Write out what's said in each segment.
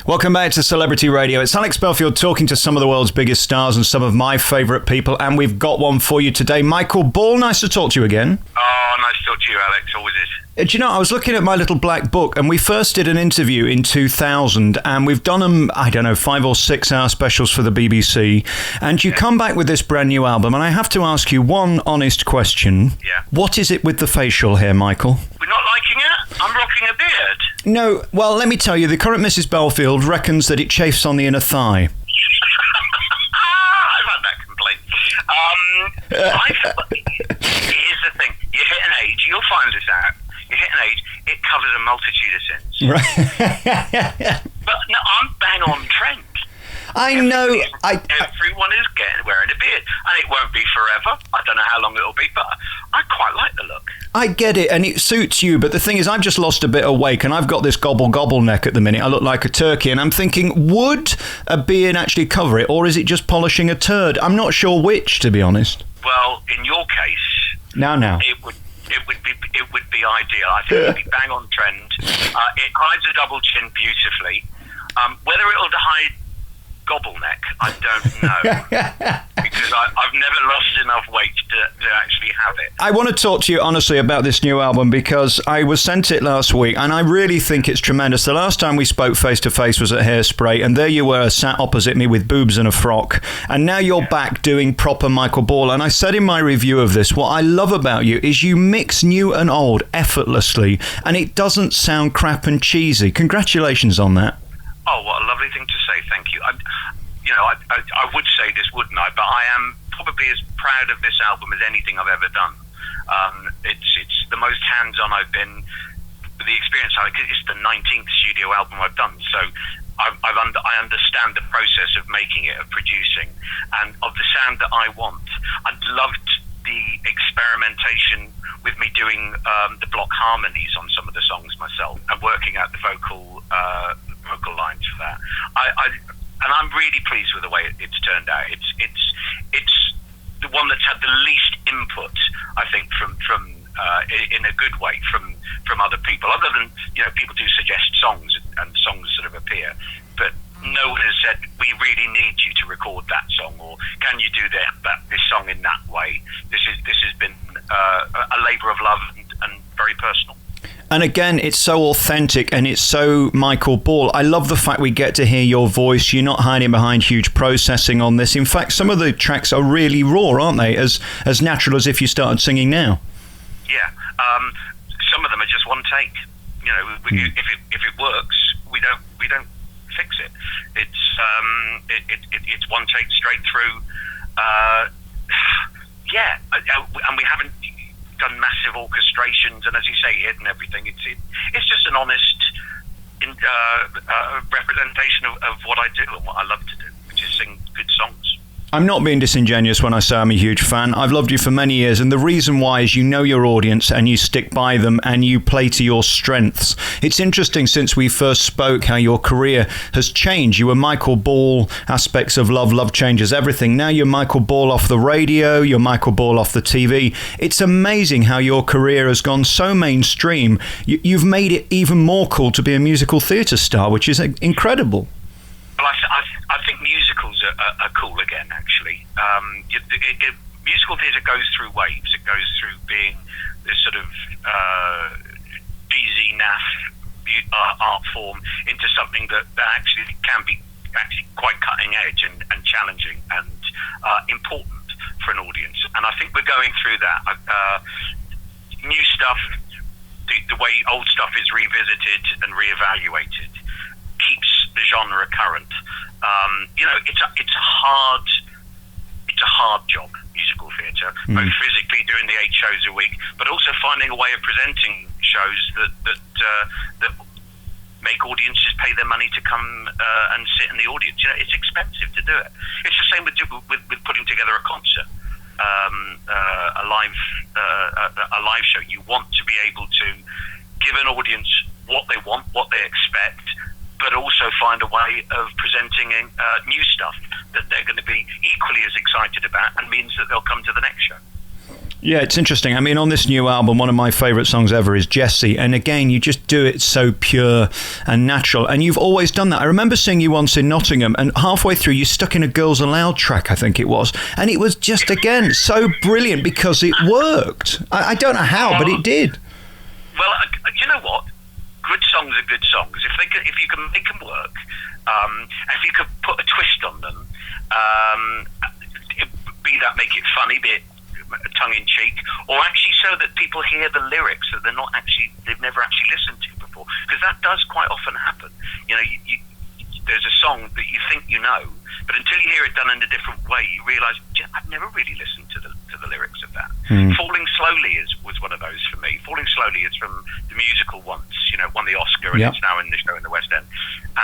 Welcome back to Celebrity Radio. It's Alex Belfield talking to some of the world's biggest stars and some of my favourite people, and we've got one for you today. Michael Ball, nice to talk to you again. Oh, nice to talk to you, Alex. Always is. Do you know, I was looking at my little black book, and we first did an interview in 2000, and we've done them, 5 or 6 hour specials for the BBC, and you come back with this brand new album, and I have to ask you one honest question. Yeah. What is it with the facial hair, Michael? We're not liking it? I'm rocking a beard. No, well, let me tell you, the current Mrs. Belfield reckons that it chafes on the inner thigh. I've had that complaint. Here's the thing. You hit an age, you'll find this out. You hit an age, it covers a multitude of sins. Right. But no, I'm bang on trend. I know. Everyone is wearing a beard, and it won't be forever. I don't know how long it'll be, but I quite like the look. I get it, and it suits you, but the thing is, I've just lost a bit of weight, and I've got this gobble neck at the minute. I look like a turkey, and I'm thinking, would a beard actually cover it, or is it just polishing a turd? I'm not sure which, to be honest. Well, in your case, now, it would be ideal. I think it'd be bang on trend. It hides a double chin beautifully. Whether it'll hide gobbleneck, I don't know, because I've never lost enough weight to actually have it. I want to talk to you honestly about this new album, because I was sent it last week, and I really think it's tremendous. The last time we spoke face to face was at Hairspray, and there you were sat opposite me with boobs and a frock, and now you're back doing proper Michael Ball. And I said in my review of this, what I love about you is you mix new and old effortlessly, and it doesn't sound crap and cheesy. Congratulations on that. Oh, what a lovely thing to say. Thank you. I would say this, wouldn't I? But I am probably as proud of this album as anything I've ever done. It's the most hands-on I've been with the experience. Because it's the 19th studio album I've done, so I understand the process of making it, of producing, and of the sound that I want. I loved the experimentation with me doing the block harmonies on some of the songs myself, and working out the vocal lines for that. And I'm really pleased with the way it's turned out. It's the one that's had the least input, I think, from in a good way from other people. Other than, people do suggest songs, and songs sort of appear, but no one has said, we really need you to record that song, or can you do this song in that way. This has been a labour of love and very personal. And again, it's so authentic, and it's so Michael Ball. I love the fact we get to hear your voice. You're not hiding behind huge processing on this. In fact, some of the tracks are really raw, aren't they? As natural as if you started singing now. Yeah. Some of them are just one take. If it works, we don't fix it. It's one take straight through. And we haven't done massive orchestrations, and as you say, hidden everything. It's just an honest representation of what I do and what I love to do, which is sing good songs. I'm not being disingenuous when I say I'm a huge fan. I've loved you for many years, and the reason why is you know your audience and you stick by them and you play to your strengths. It's interesting, since we first spoke, how your career has changed. You were Michael Ball, aspects of love changes everything. Now you're Michael Ball off the radio, you're Michael Ball off the TV. It's amazing how your career has gone so mainstream. You've made it even more cool to be a musical theatre star, which is incredible. Well, I think musicals are cool again, actually. Musical theatre goes through waves. It goes through being this sort of cheesy, naff art form into something that actually can be actually quite cutting edge and challenging and important for an audience. And I think we're going through that. New stuff, the way old stuff is revisited and reevaluated, keeps the genre current. It's a hard job, musical theatre, both physically doing the 8 shows a week, but also finding a way of presenting shows that make audiences pay their money to come and sit in the audience. It's expensive to do it. It's the same with putting together a concert, a live show. You want to be able to give an audience what they want, what they expect, but also find a way of presenting new stuff that they're going to be equally as excited about, and means that they'll come to the next show. Yeah, it's interesting. I mean, on this new album, one of my favourite songs ever is Jessie. And again, you just do it so pure and natural. And you've always done that. I remember seeing you once in Nottingham, and halfway through, you stuck in a Girls Aloud track, I think it was. And it was just, again, so brilliant because it worked. I don't know how, but it did. Well, you know what? Good songs are good songs. If you can make them work, if you could put a twist on them, be that make it funny, be it tongue-in-cheek, or actually so that people hear the lyrics that they've never actually listened to before, because that does quite often happen. You know, there's a song that you think you know, but until you hear it done in a different way, you realise, I've never really listened to the lyrics of that. Falling Slowly was one of those for me. Falling Slowly is from the musical Once, you know, won the Oscar, and it's now in the show in the West End.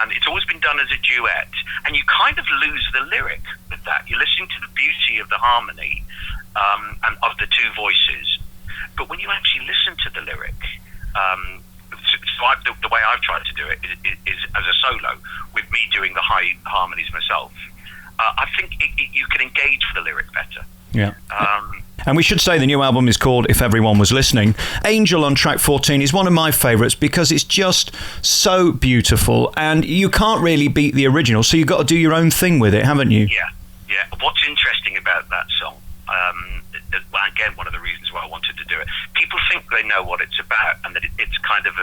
And it's always been done as a duet, and you kind of lose the lyric with that. You're listening to the beauty of the harmony and of the two voices, but when you actually listen to the lyric, the way I've tried to do it is as a solo, with me doing the high harmonies myself. I think you can engage with the lyric better. Yeah. And we should say the new album is called If Everyone Was Listening. Angel on track 14 is one of my favourites because it's just so beautiful, and you can't really beat the original, so you've got to do your own thing with it, haven't you? Yeah. What's interesting about that song, again, one of the reasons why I wanted to do it, people think they know what it's about, and that it's kind of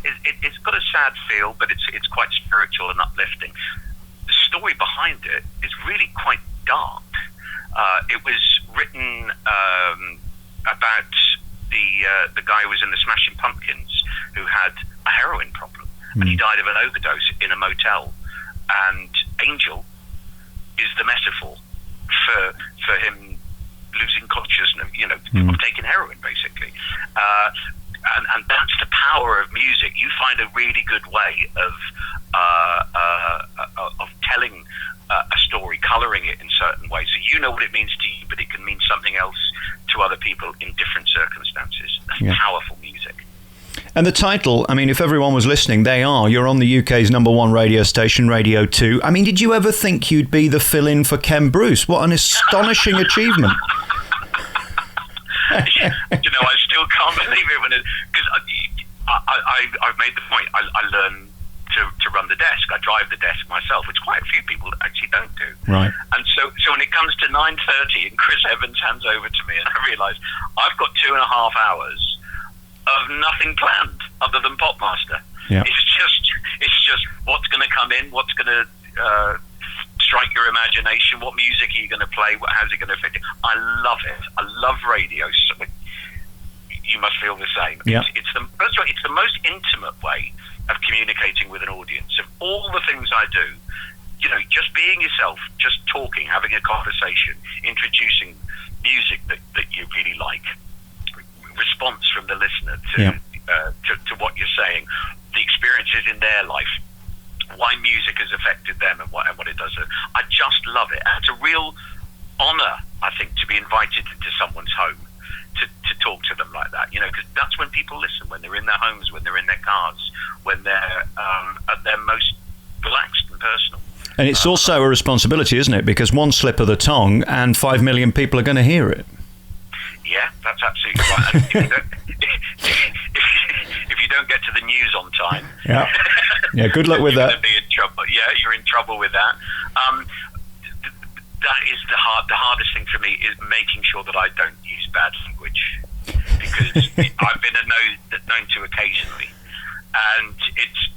it's got a sad feel, but it's quite spiritual and uplifting. The story behind it is really quite dark. It was written about the guy who was in the Smashing Pumpkins, who had a heroin problem, and he died of an overdose in a motel. And Angel is the metaphor for him losing consciousness, of taking heroin, basically. And that's the power of music. You find a really good way of telling a story, colouring it in certain ways. So you know what it means to you, but it can mean something else to other people in different circumstances. That's powerful music. And the title, I mean, If Everyone Was Listening, you're on the UK's #1 radio station, Radio 2. I mean, did you ever think you'd be the fill-in for Ken Bruce? What an astonishing achievement. I still can't believe it because I've made the point. I learned to run the desk. I drive the desk myself, which quite a few people actually don't do. Right. And so when it comes to 9:30 and Chris Evans hands over to me, and I realise I've got 2.5 hours of nothing planned other than Popmaster. Yeah. It's just what's going to come in, what's going to strike your imagination, what music are you going to play, how's it going to affect you. I love it. I love radio. So you must feel the same. Yeah. It's the most intimate way of communicating with an audience. Of all the things I do, just being yourself, just talking, having a conversation, introducing music that you really like, response from the listener to what you're saying, the experiences in their life, why music has affected them and what it does. I just love it. And it's a real honour, I think, to be invited into someone's home to talk to them like that, because that's when people listen, when they're in their homes, when they're in their cars, when they're at their most relaxed and personal. And it's also a responsibility, isn't it? Because one slip of the tongue and 5 million people are going to hear it. Yeah, that's absolutely right. And if you don't get to the news on time, good luck with that. You're going to be in trouble. Yeah, you're in trouble with that. That is the hardest thing for me, is making sure that I don't use bad language, because I've been known to occasionally, and it's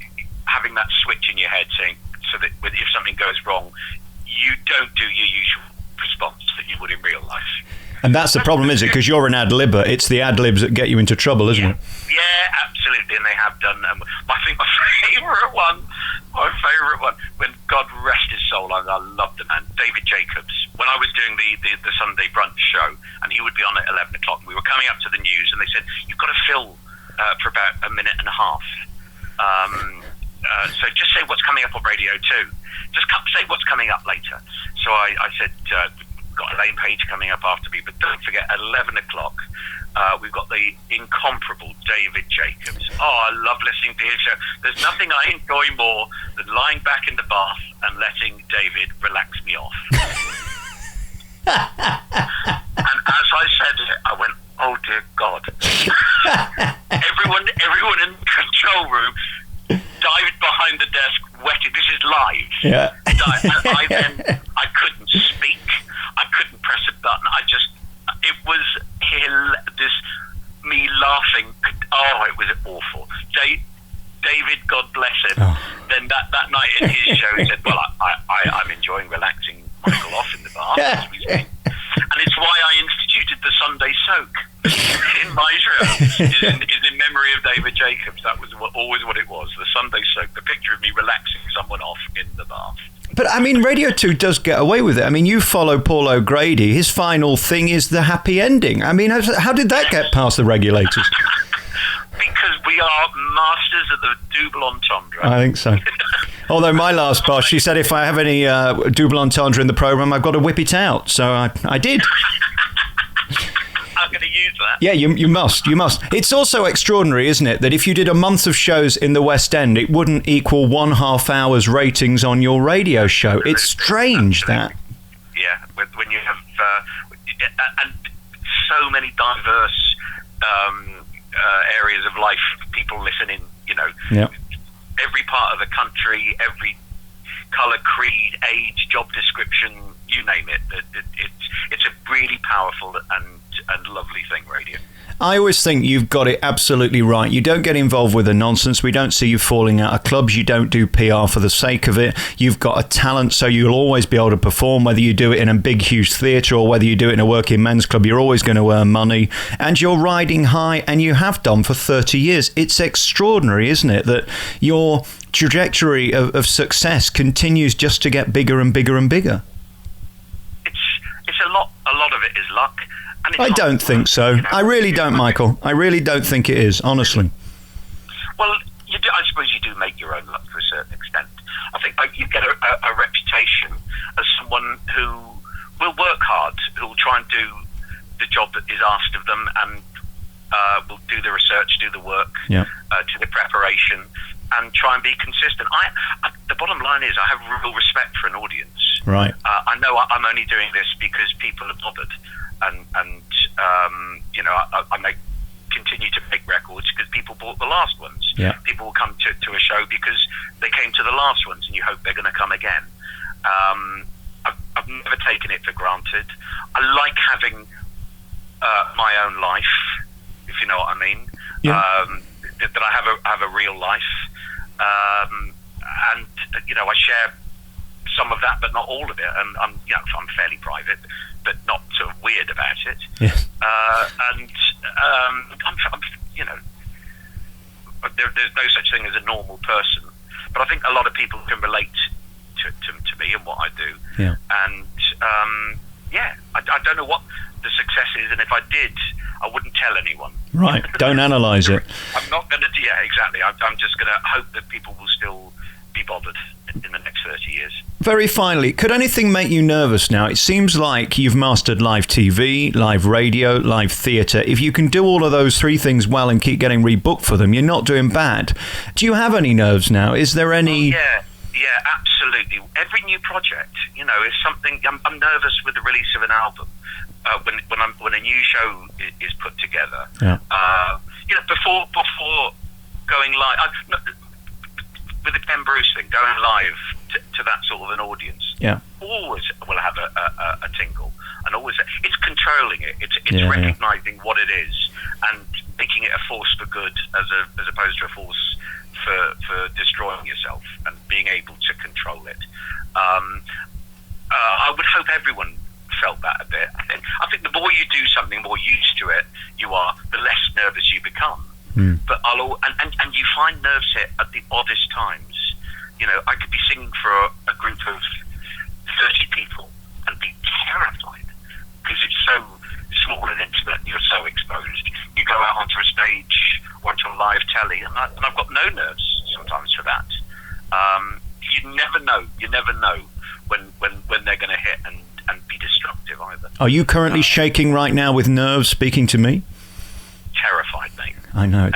having that switch in your head saying, so that if something goes wrong, you don't do your usual response that you would in real life. And that's the problem, is it? Because you're an ad-libber. It's the ad-libs that get you into trouble, isn't it? Yeah, absolutely, and they have done. I think my favourite one, when God rest his soul, I loved the man, David Jacobs. When I was doing the Sunday brunch show, and he would be on at 11 o'clock, and we were coming up to the news, and they said, you've got to fill for about a minute and a half. So just say what's coming up on Radio 2. Just say what's coming up later. So I said, got Elaine Page coming up after me, but don't forget, at 11 o'clock, we've got the incomparable David Jacobs. Oh, I love listening to his show. There's nothing I enjoy more than lying back in the bath and letting David relax me off. And as I said it, I went, oh dear God. everyone in the control room dived behind the desk, wetted. This is live. Yeah. I couldn't speak. I couldn't press a button. It was me laughing. Oh, it was awful. David, God bless him. Oh. Then that night in his show, he said, well, I'm enjoying relaxing Michael off in the bath as we speak. And it's why I instituted the Sunday soak in my show, is in memory of David Jacobs. That was always what it was, the Sunday soak, the picture of me relaxing someone off in the bath. But, I mean, Radio 2 does get away with it. I mean, you follow Paul O'Grady. His final thing is the happy ending. I mean, how did that get past the regulators? Because we are masters of the double entendre. I think so. Although my last boss, she said if I have any double entendre in the programme, I've got to whip it out. So I did. I'm going to use that. Yeah, you must. It's also extraordinary, isn't it, that if you did a month of shows in the West End, it wouldn't equal 1.5 hours ratings on your radio show. It's strange, that. Yeah, when you have and so many diverse areas of life, people listening, Yeah. Every part of the country, every colour, creed, age, job description, you name it. It's a really powerful and lovely thing, radio. I always think you've got it absolutely right. You don't get involved with the nonsense. We don't see you falling out of clubs. You don't do PR for the sake of it. You've got a talent, so you'll always be able to perform, whether you do it in a big, huge theatre or whether you do it in a working men's club. You're always going to earn money. And you're riding high, and you have done for 30 years. It's extraordinary, isn't it, that your trajectory of success continues just to get bigger and bigger and bigger? It's a lot of it is luck. I don't think so. I really don't, Michael. I really don't think it is, honestly. Well, I suppose you do make your own luck to a certain extent. I think you get a reputation as someone who will work hard, who will try and do the job that is asked of them, and will do the research, do the work, do the preparation, and try and be consistent. The bottom line is I have real respect for an audience. Right. I know I'm only doing this because people are bothered. And I continue to make records because people bought the last ones. Yeah. People will come to a show because they came to the last ones, and you hope they're going to come again. I've never taken it for granted. I like having my own life, if you know what I mean. Yeah. That I have a real life, and I share some of that, but not all of it. And I'm fairly private, but not sort of weird about it. Yes. There's no such thing as a normal person, but I think a lot of people can relate to me and what I do. Yeah. And I don't know what the success is, and if I did, I wouldn't tell anyone. Right. Don't analyse it. I'm not going to. Yeah, exactly. I'm just going to hope that people will still be bothered in the next 30 years. Very finally, could anything make you nervous now? It seems like you've mastered live TV, live radio, live theatre. If you can do all of those three things well and keep getting rebooked for them, you're not doing bad. Do you have any nerves now? Is there any... Yeah, absolutely. Every new project, is something... I'm nervous with the release of an album. When a new show is put together. Yeah. Before going live... with the Ken Bruce thing, going live to that sort of an audience, always will have a tingle, and always it's controlling it. It's recognizing what it is and making it a force for good, as opposed to a force for destroying yourself, and being able to control it. I would hope everyone felt that a bit. I think the more you do something, the more used to it you are, the less nervous you become. But and you find nerves hit at the oddest times. I could be singing for a group of 30 people and be terrified because it's so small and intimate and you're so exposed. You go out onto a stage, onto a live telly, and I've got no nerves sometimes for that. You never know. You never know when they're going to hit and be destructive either. Are you currently shaking right now with nerves speaking to me? Terrified, mate. I know.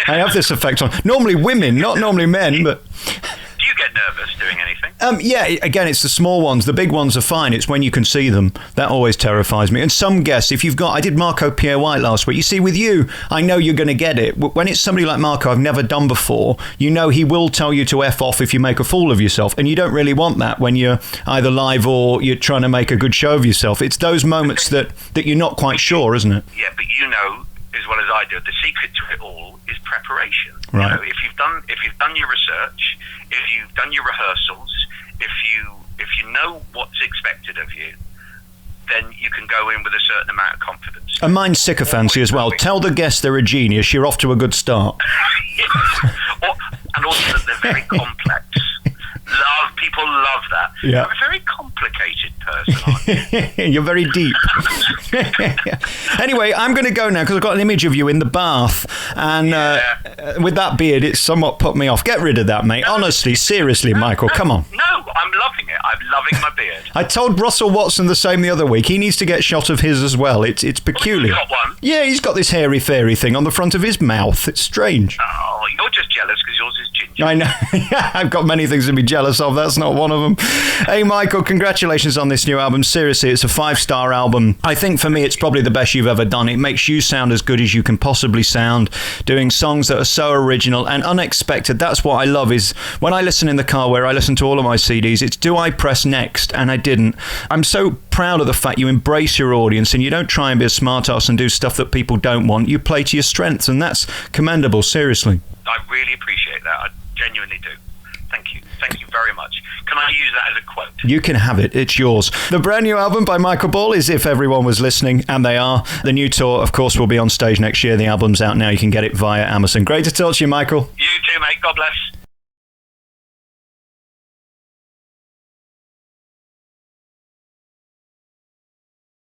I have this effect on normally women, not normally men, but... Do you get nervous doing anything? Yeah, again, it's the small ones. The big ones are fine. It's when you can see them. That always terrifies me. And some guests, if you've got... I did Marco Pierre White last week. You see, with you, I know you're going to get it. When it's somebody like Marco I've never done before, you know he will tell you to F off if you make a fool of yourself. And you don't really want that when you're either live or you're trying to make a good show of yourself. It's those moments that you're not quite sure, isn't it? Yeah, but you know as well as I do, the secret to it all is preparation. Right. You know, if you've done your research, if you've done your rehearsals, if you know what's expected of you, then you can go in with a certain amount of confidence. And mine's sycophancy as well. Tell the guests they're a genius, you're off to a good start. And also that they're very complex. People love that. Yeah. You're a very complicated person, aren't you? You're very deep. Anyway, I'm going to go now because I've got an image of you in the bath. And with that beard, it's somewhat put me off. Get rid of that, mate. Honestly, seriously, Michael, come on. No, I'm loving it. I'm loving my beard. I told Russell Watson the same the other week. He needs to get a shot of his as well. It's peculiar. Well, you've got one. Yeah, he's got this hairy fairy thing on the front of his mouth. It's strange. Oh, you're just jealous because yours is ginger. I know. I've got many things to be jealous of. That's not one of them. Hey, Michael, congratulations on this new album. Seriously, it's a 5-star album. I think for me, it's probably the best you've ever done. It makes you sound as good as you can possibly sound, doing songs that are so original and unexpected. That's what I love is when I listen in the car where I listen to all of my CDs, it's do I press next? And I didn't. I'm so proud of the fact you embrace your audience and you don't try and be a smart ass and do stuff that people don't want. You play to your strengths, and that's commendable, seriously. I really appreciate that. I genuinely do. Thank you. Thank you very much. Can I use that as a quote? You can have it. It's yours. The brand new album by Michael Ball is If Everyone Was Listening, and they are. The new tour, of course, will be on stage next year. The album's out now. You can get it via Amazon. Great to talk to you, Michael. You too, mate. God bless.